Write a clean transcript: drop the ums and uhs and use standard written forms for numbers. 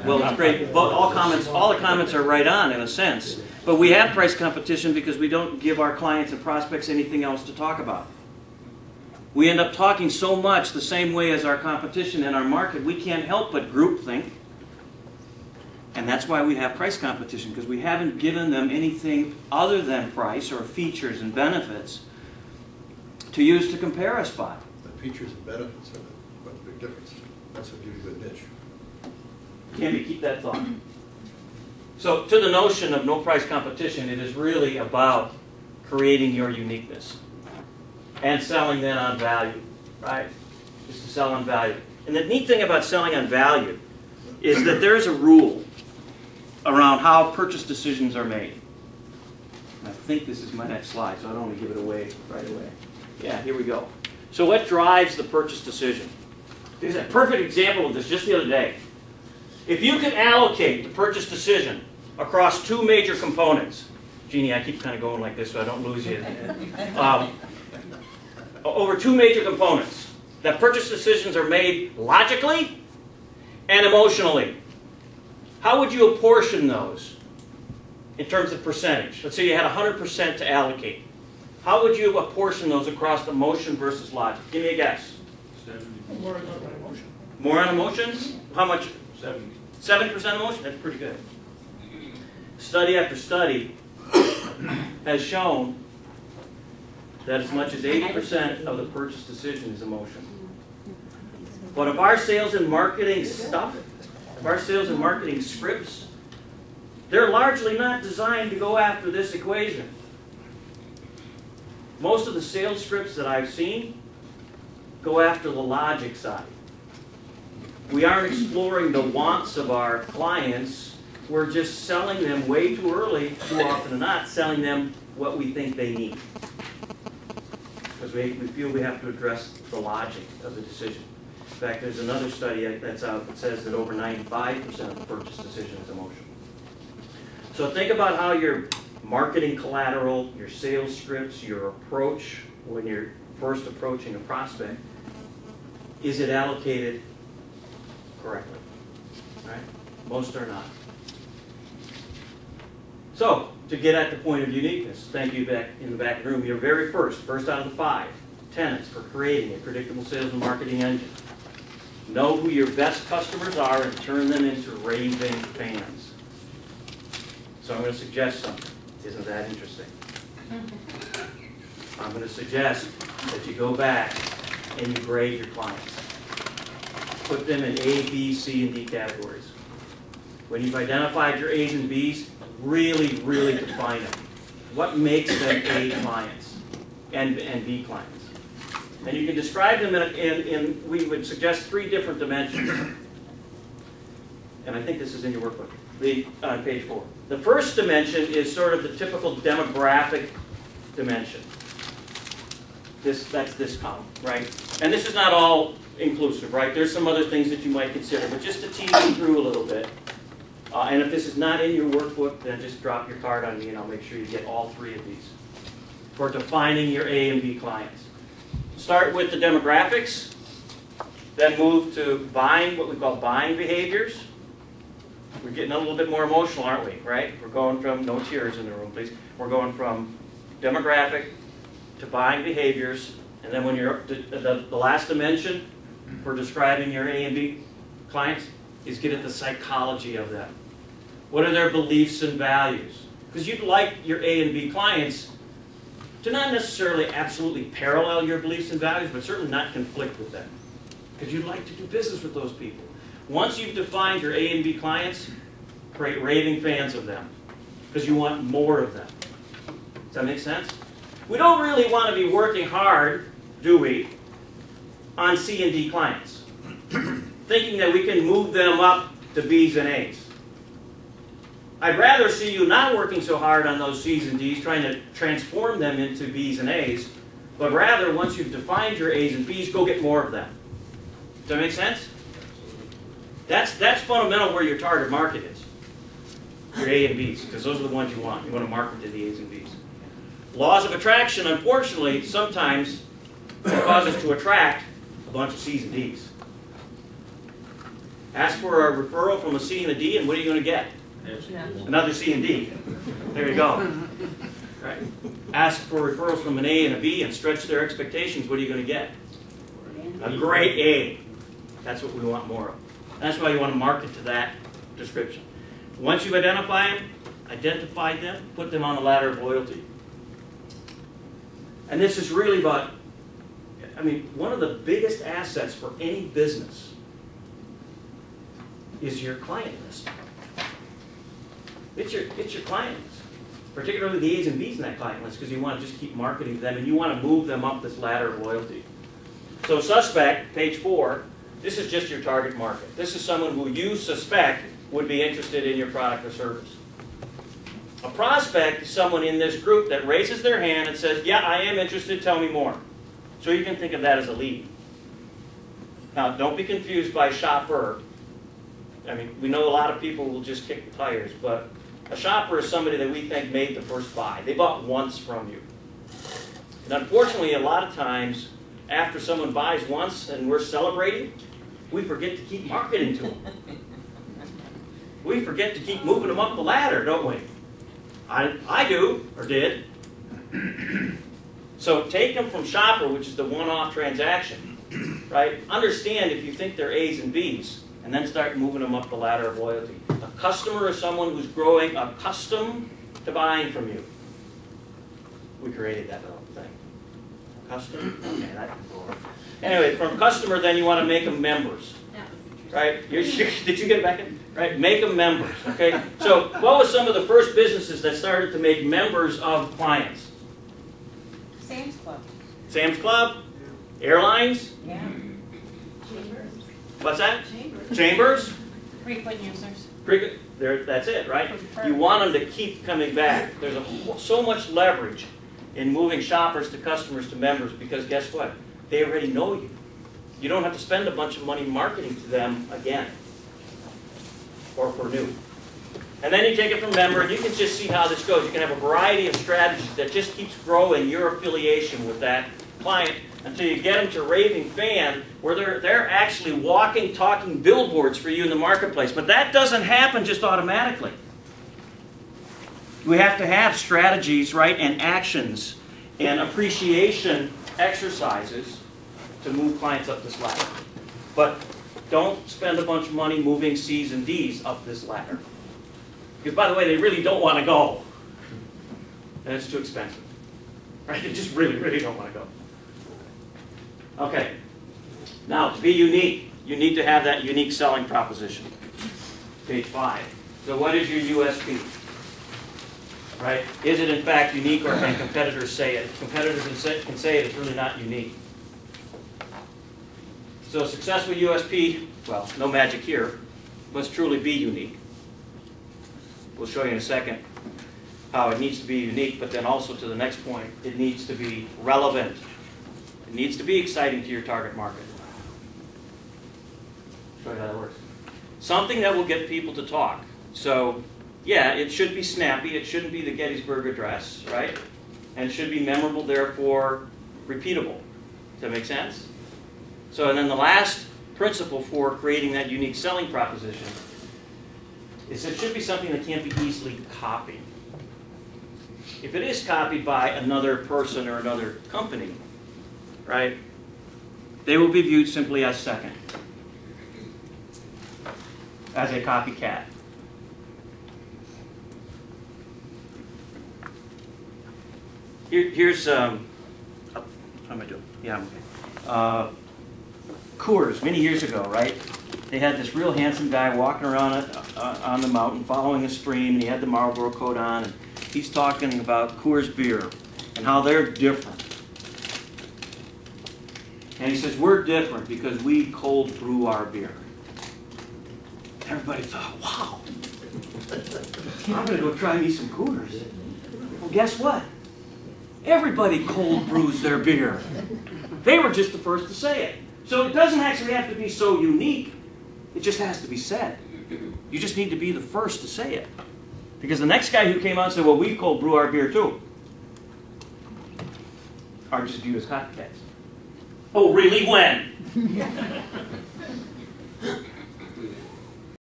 Well, it's great. But all the comments are right on in a sense. But we have price competition because we don't give our clients and prospects anything else to talk about. We end up talking so much the same way as our competition in our market, we can't help but groupthink. And that's why we have price competition, because we haven't given them anything other than price or features and benefits to use to compare us by. The features and benefits are the big difference. That's what gives you a good niche. Can we keep that thought? So to the notion of no price competition, it is really about creating your uniqueness and selling then on value, right? Just to sell on value. And the neat thing about selling on value is that there's a rule around how purchase decisions are made. And I think this is my next slide, so I don't want to give it away right away. Yeah, here we go. So what drives the purchase decision? There's a perfect example of this just the other day. If you could allocate the purchase decision across two major components, Jeannie, I keep kind of going like this so I don't lose you. Over two major components, that purchase decisions are made logically and emotionally. How would you apportion those in terms of percentage? Let's say you had 100% to allocate. How would you apportion those across emotion versus logic? Give me a guess. 70. More on emotion. More on emotion? How much? 70. 7% emotion? That's pretty good. Study after study has shown that as much as 80% of the purchase decision is emotion. But of our sales and marketing stuff, of our sales and marketing scripts, they're largely not designed to go after this equation. Most of the sales scripts that I've seen go after the logic side. We aren't exploring the wants of our clients. We're just selling them way too early, too often than not, selling them what we think they need. Because we feel we have to address the logic of the decision. In fact, there's another study that's out that says that over 95% of the purchase decision is emotion. So think about how your marketing collateral, your sales scripts, your approach when you're first approaching a prospect, is it allocated correctly? Right? Most are not. So, to get at the point of uniqueness, thank you back in the back room, your very first out of the 5 tenets for creating a predictable sales and marketing engine. Know who your best customers are and turn them into raving fans. So I'm going to suggest something. Isn't that interesting? I'm going to suggest that you go back and you grade your clients. Put them in A, B, C, and D categories. When you've identified your A's and B's, really, really define them. What makes them A clients and B clients? And you can describe them we would suggest 3 different dimensions. And I think this is in your workbook, on page 4. The first dimension is sort of the typical demographic dimension. That's this column, right? And this is not all inclusive, right? There's some other things that you might consider, but just to tease you through a little bit. And if this is not in your workbook, then just drop your card on me and I'll make sure you get all 3 of these for defining your A and B clients. Start with the demographics, then move to buying, what we call buying behaviors. We're getting a little bit more emotional, aren't we, right? We're going from, no tears in the room, please. We're going from demographic to buying behaviors, and then when you're, the last dimension for describing your A and B clients is get at the psychology of them. What are their beliefs and values? Because you'd like your A and B clients to not necessarily absolutely parallel your beliefs and values, but certainly not conflict with them. Because you'd like to do business with those people. Once you've defined your A and B clients, create raving fans of them. Because you want more of them. Does that make sense? We don't really want to be working hard, do we, on C and D clients. Thinking that we can move them up to B's and A's. I'd rather see you not working so hard on those C's and D's, trying to transform them into B's and A's, but rather, once you've defined your A's and B's, go get more of them. Does that make sense? That's fundamental where your target market is. Your A and B's, because those are the ones you want. You want to market to the A's and B's. Laws of attraction, unfortunately, sometimes cause us to attract a bunch of C's and D's. Ask for a referral from a C and a D, and what are you going to get? Another C and D. There you go. Right. Ask for referrals from an A and a B and stretch their expectations. What are you going to get? A great A. That's what we want more of. That's why you want to market to that description. Once you've identified them, put them on the ladder of loyalty. And this is really about, I mean, one of the biggest assets for any business is your client list. It's your client list, particularly the A's and B's in that client list, because you want to just keep marketing to them and you want to move them up this ladder of loyalty. So suspect, page 4, this is just your target market. This is someone who you suspect would be interested in your product or service. A prospect is someone in this group that raises their hand and says, yeah, I am interested, tell me more. So you can think of that as a lead. Now, don't be confused by shopper. I mean, we know a lot of people will just kick the tires, but a shopper is somebody that we think made the first buy. They bought once from you. And unfortunately, a lot of times, after someone buys once and we're celebrating, we forget to keep marketing to them. We forget to keep moving them up the ladder, don't we? I do, or did. So take them from shopper, which is the one-off transaction, right? Understand if you think they're A's and B's, and then start moving them up the ladder of loyalty. A customer is someone who's growing accustomed to buying from you. We created that little thing. Custom? Okay, that can go over. Anyway, from customer, then you want to make them members. Right? Did you get it back in? Right? Make them members. Okay? So what was some of the first businesses that started to make members of clients? Sam's Club. Sam's Club? Airlines? Yeah. Chambers. What's that? Chambers. Chambers? Frequent users. That's it, right? You want them to keep coming back. There's so much leverage in moving shoppers to customers to members because guess what? They already know you. You don't have to spend a bunch of money marketing to them again or for new. And then you take it from member and you can just see how this goes. You can have a variety of strategies that just keeps growing your affiliation with that client until you get them to raving fan where they're actually walking, talking billboards for you in the marketplace. But that doesn't happen just automatically. We have to have strategies, right, and actions and appreciation exercises to move clients up this ladder. But don't spend a bunch of money moving C's and D's up this ladder. Because, by the way, they really don't want to go. And it's too expensive. Right? They just really, really don't want to go. Okay. Now, to be unique, you need to have that unique selling proposition. Page 5. So what is your USP? Right? Is it in fact unique, or can competitors say it? If competitors can say it, it's really not unique. So a successful USP, well, no magic here, must truly be unique. We'll show you in a second how it needs to be unique, but then also to the next point, it needs to be relevant. It needs to be exciting to your target market. Show you how that works. Something that will get people to talk. So, yeah, it should be snappy. It shouldn't be the Gettysburg Address, right? And it should be memorable, therefore repeatable. Does that make sense? So, and then the last principle for creating that unique selling proposition is it should be something that can't be easily copied. If it is copied by another person or another company, right, they will be viewed simply as second, as a copycat. Here's, how am I doing? Yeah, I'm okay. Coors, many years ago, right? They had this real handsome guy walking around on the mountain following a stream, and he had the Marlboro coat on, and he's talking about Coors beer and how they're different. And he says, we're different because we cold brew our beer. Everybody thought, wow, I'm going to go try me some Coors. Well, guess what? Everybody cold brews their beer. They were just the first to say it. So it doesn't actually have to be so unique. It just has to be said. You just need to be the first to say it. Because the next guy who came out and said, well, we cold brew our beer too, are just viewed as copycats. Oh, really? When?